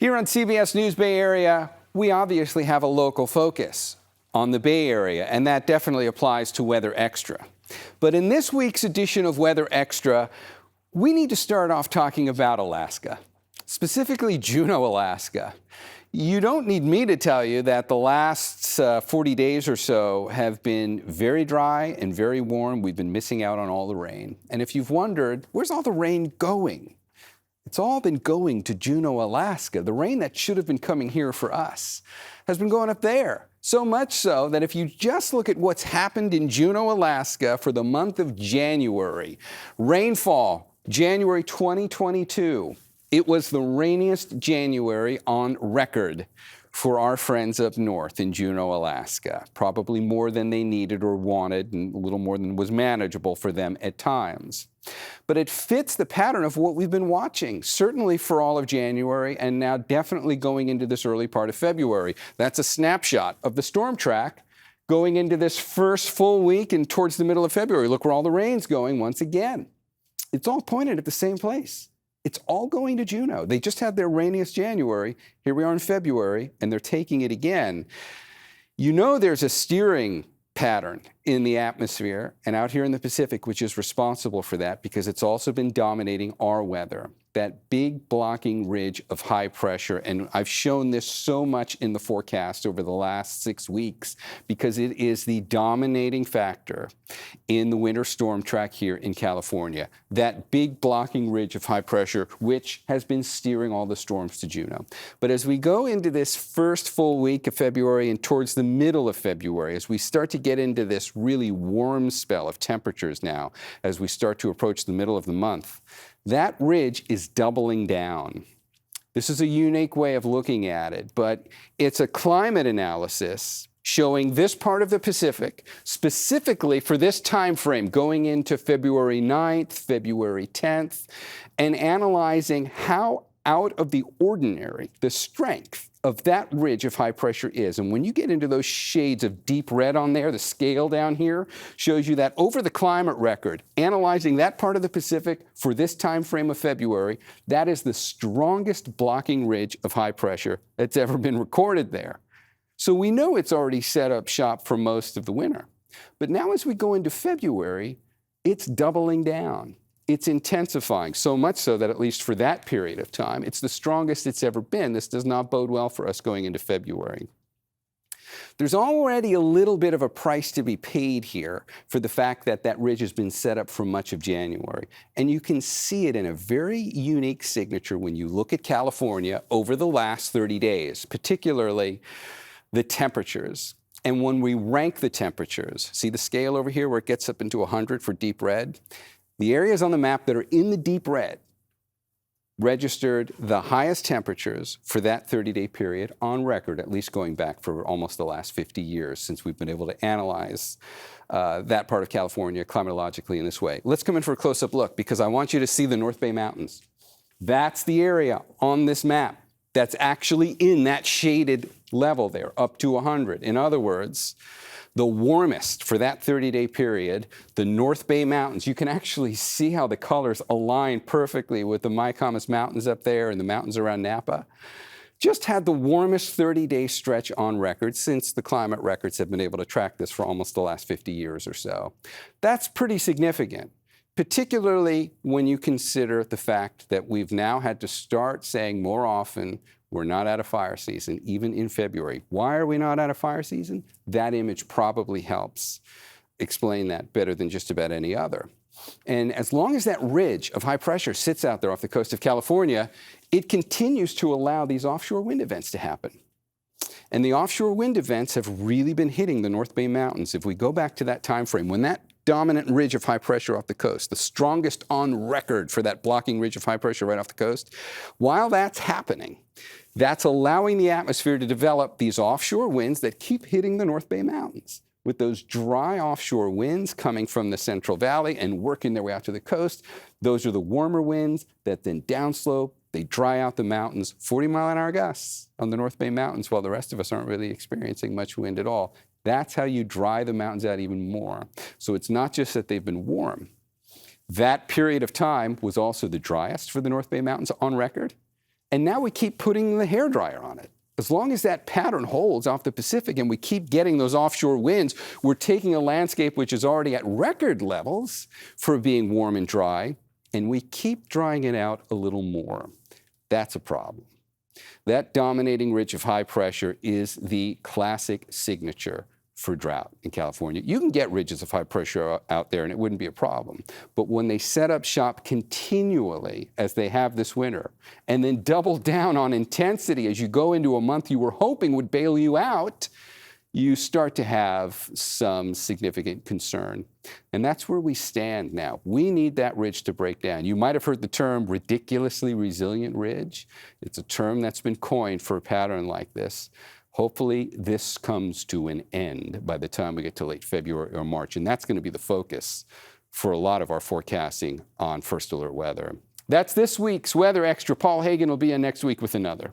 Here on CBS News Bay Area, we obviously have a local focus on the Bay Area, and that definitely applies to Weather Extra. But in this week's edition of Weather Extra, we need to start off talking about Alaska, specifically Juneau, Alaska. You don't need me to tell you that the last 40 days or so have been very dry and very warm. We've been missing out on all the rain. And if you've wondered, where's all the rain going? It's all been going to Juneau, Alaska. The rain that should have been coming here for us has been going up there. So much so that if you just look at what's happened in Juneau, Alaska for the month of January, rainfall, January 2022, it was the rainiest January on record for our friends up north in Juneau, Alaska. Probably more than they needed or wanted, and a little more than was manageable for them at times. But it fits the pattern of what we've been watching, certainly for all of January, and now definitely going into this early part of February. That's a snapshot of the storm track going into this first full week and towards the middle of February. Look where all the rain's going once again. It's all pointed at the same place. It's all going to Juneau. They just had their rainiest January. Here we are in February, and they're taking it again. You know there's a steering pattern in the atmosphere and out here in the Pacific, which is responsible for that because it's also been dominating our weather. That big blocking ridge of high pressure, and I've shown this so much in the forecast over the last 6 weeks because it is the dominating factor in the winter storm track here in California. That big blocking ridge of high pressure, which has been steering all the storms to Juneau. But as we go into this first full week of February and towards the middle of February, as we start to get into this really warm spell of temperatures now, as we start to approach the middle of the month, that ridge is doubling down. This is a unique way of looking at it, but it's a climate analysis showing this part of the Pacific, specifically for this time frame going into February 9th, February 10th, and analyzing how out of the ordinary the strength of that ridge of high pressure is. And when you get into those shades of deep red on there, the scale down here shows you that over the climate record, analyzing that part of the Pacific for this time frame of February, that is the strongest blocking ridge of high pressure that's ever been recorded there. So we know it's already set up shop for most of the winter. But now as we go into February, it's doubling down. It's intensifying, so much so that at least for that period of time, it's the strongest it's ever been. This does not bode well for us going into February. There's already a little bit of a price to be paid here for the fact that that ridge has been set up for much of January. And you can see it in a very unique signature when you look at California over the last 30 days, particularly the temperatures. And when we rank the temperatures, see the scale over here where it gets up into 100 for deep red? The areas on the map that are in the deep red registered the highest temperatures for that 30-day period on record, at least going back for almost the last 50 years since we've been able to analyze that part of California climatologically in this way. Let's come in for a close-up look because I want you to see the North Bay Mountains. That's the area on this map that's actually in that shaded level there, up to 100. In other words, the warmest for that 30-day period, the North Bay Mountains. You can actually see how the colors align perfectly with the Mykonos Mountains up there and the mountains around Napa. Just had the warmest 30-day stretch on record since the climate records have been able to track this for almost the last 50 years or so. That's pretty significant, particularly when you consider the fact that we've now had to start saying more often, we're not out of fire season, even in February. Why are we not out of fire season? That image probably helps explain that better than just about any other. And as long as that ridge of high pressure sits out there off the coast of California, it continues to allow these offshore wind events to happen. And the offshore wind events have really been hitting the North Bay Mountains. If we go back to that time frame, when that dominant ridge of high pressure off the coast, the strongest on record for that blocking ridge of high pressure right off the coast, while that's happening, that's allowing the atmosphere to develop these offshore winds that keep hitting the North Bay Mountains. With those dry offshore winds coming from the Central Valley and working their way out to the coast, those are the warmer winds that then downslope, they dry out the mountains, 40-mile-an-hour gusts on the North Bay Mountains, while the rest of us aren't really experiencing much wind at all. That's how you dry the mountains out even more. So it's not just that they've been warm. That period of time was also the driest for the North Bay Mountains on record. And now we keep putting the hairdryer on it. As long as that pattern holds off the Pacific and we keep getting those offshore winds, we're taking a landscape which is already at record levels for being warm and dry, and we keep drying it out a little more. That's a problem. That dominating ridge of high pressure is the classic signature for drought in California. You can get ridges of high pressure out there and it wouldn't be a problem. But when they set up shop continually, as they have this winter, and then double down on intensity as you go into a month you were hoping would bail you out, you start to have some significant concern. And that's where we stand now. We need that ridge to break down. You might have heard the term ridiculously resilient ridge. It's a term that's been coined for a pattern like this. Hopefully, this comes to an end by the time we get to late February or March, and that's going to be the focus for a lot of our forecasting on First Alert Weather. That's this week's Weather Extra. Paul Hagan will be in next week with another.